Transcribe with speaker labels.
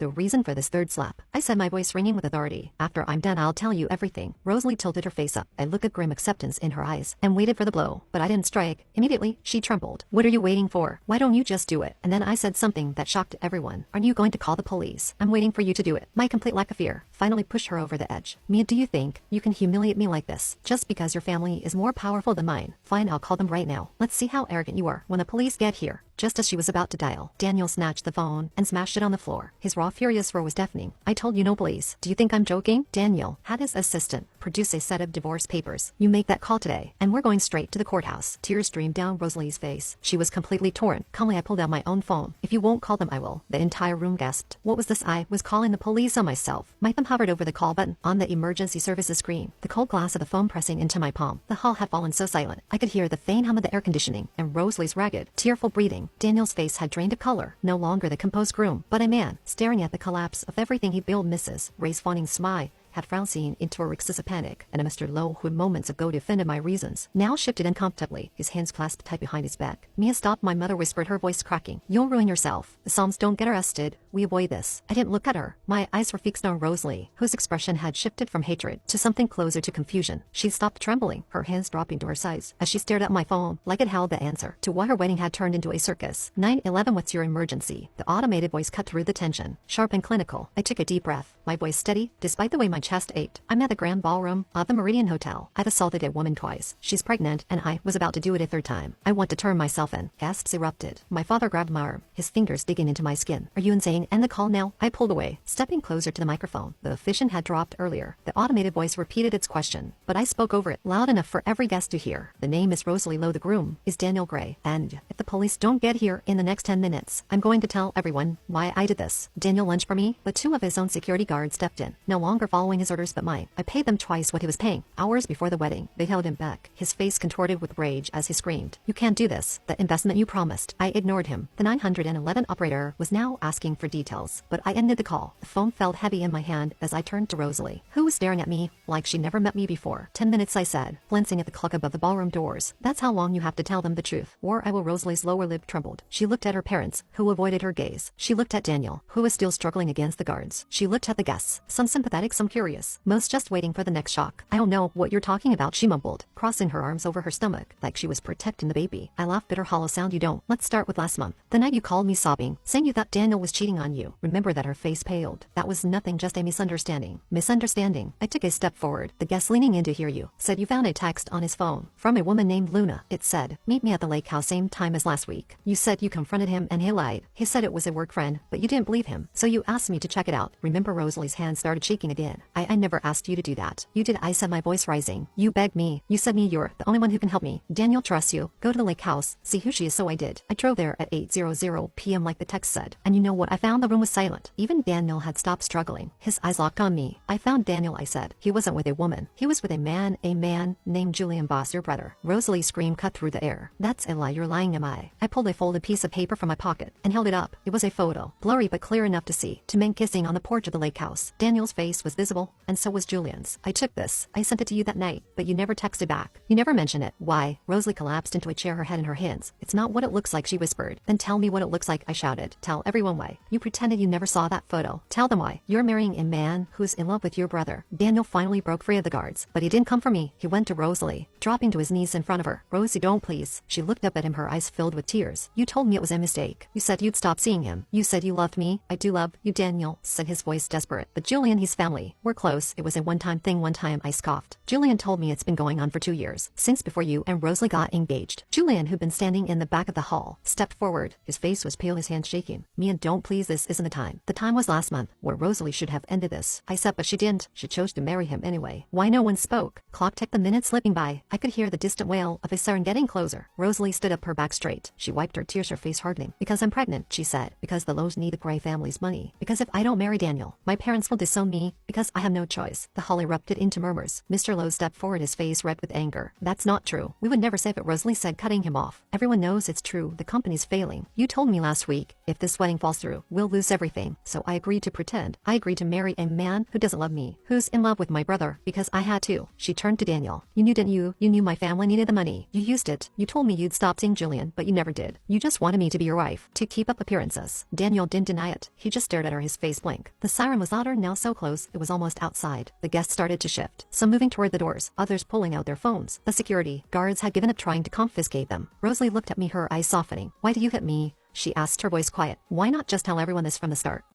Speaker 1: The reason for this third slap, I said, my voice ringing with authority. After I'm done, I'll tell you everything. Rosalie tilted her face up. I looked at grim acceptance in her eyes and waited for the blow, but I didn't strike. Immediately, she trembled. What are you waiting for? Why don't you just do it? And then I said something that shocked everyone. Aren't you going to call the police? I'm waiting for you to do it. My complete lack of fear finally pushed her over the edge. Mia, do you think you can humiliate me like this just because your family is more powerful than mine? Fine, I'll call them right now. Let's see how arrogant you are when the police get here. Just as she was about to dial, Daniel snatched the phone and smashed it on the floor. His raw, furious roar was deafening. I told you no, please. Do you think I'm joking? Daniel had his assistant produce a set of divorce papers. You make that call today, and we're going straight to the courthouse. Tears streamed down Rosalie's face. She was completely torn. Calmly, I pulled out my own phone. If you won't call them, I will. The entire room gasped. What was this? I was calling the police on myself. My thumb hovered over the call button on the emergency services screen, the cold glass of the phone pressing into my palm. The hall had fallen so silent. I could hear the faint hum of the air conditioning and Rosalie's ragged, tearful breathing. Daniel's face had drained of color, no longer the composed groom, but a man staring at the collapse of everything he built. Mrs. Ray's fawning smile had frowned into a rixus of panic, and Mr. Lowe, who moments ago defended my reasons, now shifted uncomfortably, his hands clasped tight behind his back. Mia, stop, my mother whispered, her voice cracking. You'll ruin yourself. The Psalms don't get arrested. We avoid this. I didn't look at her. My eyes were fixed on Rosalie, whose expression had shifted from hatred to something closer to confusion. She stopped trembling, her hands dropping to her sides, as she stared at my phone, like it held the answer to why her wedding had turned into a circus. 911, what's your emergency? The automated voice cut through the tension, sharp and clinical. I took a deep breath, my voice steady, despite the way my chest ached. I'm at the Grand Ballroom of the Meridian Hotel. I've assaulted a woman twice. She's pregnant, and I was about to do it a third time. I want to turn myself in. Gasps erupted. My father grabbed my arm, his fingers digging into my skin. Are you insane? End the call now. I pulled away, stepping closer to the microphone. The efficient had dropped earlier. The automated voice repeated its question, but I spoke over it, loud enough for every guest to hear. The name is Rosalie Lowe. The groom is Daniel Gray, and if the police don't get here in the next 10 minutes, I'm going to tell everyone why I did this. Daniel lunged for me, but two of his own security guards stepped in, no longer following his orders but mine. I paid them twice what he was paying. Hours before the wedding, they held him back, his face contorted with rage as he screamed, "You can't do this. The investment you promised." I ignored him. The 911 operator was now asking for details, but I ended the call. The phone felt heavy in my hand as I turned to Rosalie, who was staring at me like she never met me before. 10 minutes, I said, glancing at the clock above the ballroom doors. That's how long you have to tell them the truth, or I will. Rosalie's lower lip trembled. She looked at her parents, who avoided her gaze. She looked at Daniel, who was still struggling against the guards. She looked at the guests, some sympathetic, some curious, most just waiting for the next shock. I don't know what you're talking about, she mumbled, crossing her arms over her stomach, like she was protecting the baby. I laughed, bitter hollow sound. You don't. Let's start with last month. The night you called me sobbing, saying you thought Daniel was cheating on you. Remember that? Her face paled. That was nothing, just a misunderstanding. Misunderstanding? I took a step forward. The guest leaning in to hear you said you found a text on his phone from a woman named Luna. It said, "Meet me at the lake house same time as last week." You said you confronted him and he lied. He said it was a work friend, but you didn't believe him. So you asked me to check it out. Remember? Rosalie's hands started shaking again. I never asked you to do that. You did. I said, my voice rising. You begged me. You said you're the only one who can help me. Daniel trusts you. Go to the lake house. See who she is. So I did. I drove there at 8:00 p.m. like the text said. And you know what? I found the room was silent. Even Daniel had stopped struggling. His eyes locked on me. I found Daniel, I said. He wasn't with a woman. He was with a man named Julian Boss, your brother. Rosalie's scream cut through the air. That's a lie. You're lying. Am I? I pulled a folded piece of paper from my pocket and held it up. It was a photo, blurry but clear enough to see. Two men kissing on the porch of the lake house. Daniel's face was visible, and so was Julian's. I took this. I sent it to you that night, but you never texted back. You never mentioned it. Why? Rosalie collapsed into a chair, her head in her hands. It's not what it looks like, she whispered. Then tell me what it looks like, I shouted. Tell everyone why. You pretended you never saw that photo. Tell them why. You're marrying a man who's in love with your brother. Daniel finally broke free of the guards, but he didn't come for me. He went to Rosalie, dropping to his knees in front of her. Rosie, don't, please. She looked up at him, her eyes filled with tears. You told me it was a mistake. You said you'd stop seeing him. You said you loved me. I do love you, Daniel, said his voice desperate. But Julian, he's family. We're close. It was a one-time thing. One time, I scoffed. Julian told me it's been going on for 2 years, since before you and Rosalie got engaged. Julian, who'd been standing in the back of the hall, stepped forward. His face was pale, his hands shaking. Mia, don't, please. This isn't the time. The time was last month, where Rosalie should have ended this. I said, but she didn't. She chose to marry him anyway. Why? No one spoke. Clock ticked, the minutes slipping by. I could hear the distant wail of a siren getting closer. Rosalie stood up, her back straight. She wiped her tears, her face hardening. Because I'm pregnant, she said. Because the Lowe's need the Gray family's money. Because if I don't marry Daniel, my parents will disown me. Because I have no choice. The hall erupted into murmurs. Mr. Lowe stepped forward, his face red with anger. That's not true. We would never say it, Rosalie said, cutting him off. Everyone knows it's true. The company's failing. You told me last week If this wedding falls through, we'll lose everything. So I agreed to pretend. I agreed to marry a man who doesn't love me, who's in love with my brother, because I had to. She turned to Daniel. You knew, didn't you? You knew my family needed the money. You used it. You told me you'd stop seeing Julian, but you never did. You just wanted me to be your wife, to keep up appearances. Daniel didn't deny it. He just stared at her, his face blank. The siren was louder, now so close, it was almost outside. The guests started to shift, some moving toward the doors, others pulling out their phones. The security guards had given up trying to confiscate them. Rosalie looked at me, her eyes softening. Why do you hit me? She asked, her voice quiet. Why not just tell everyone this from the start?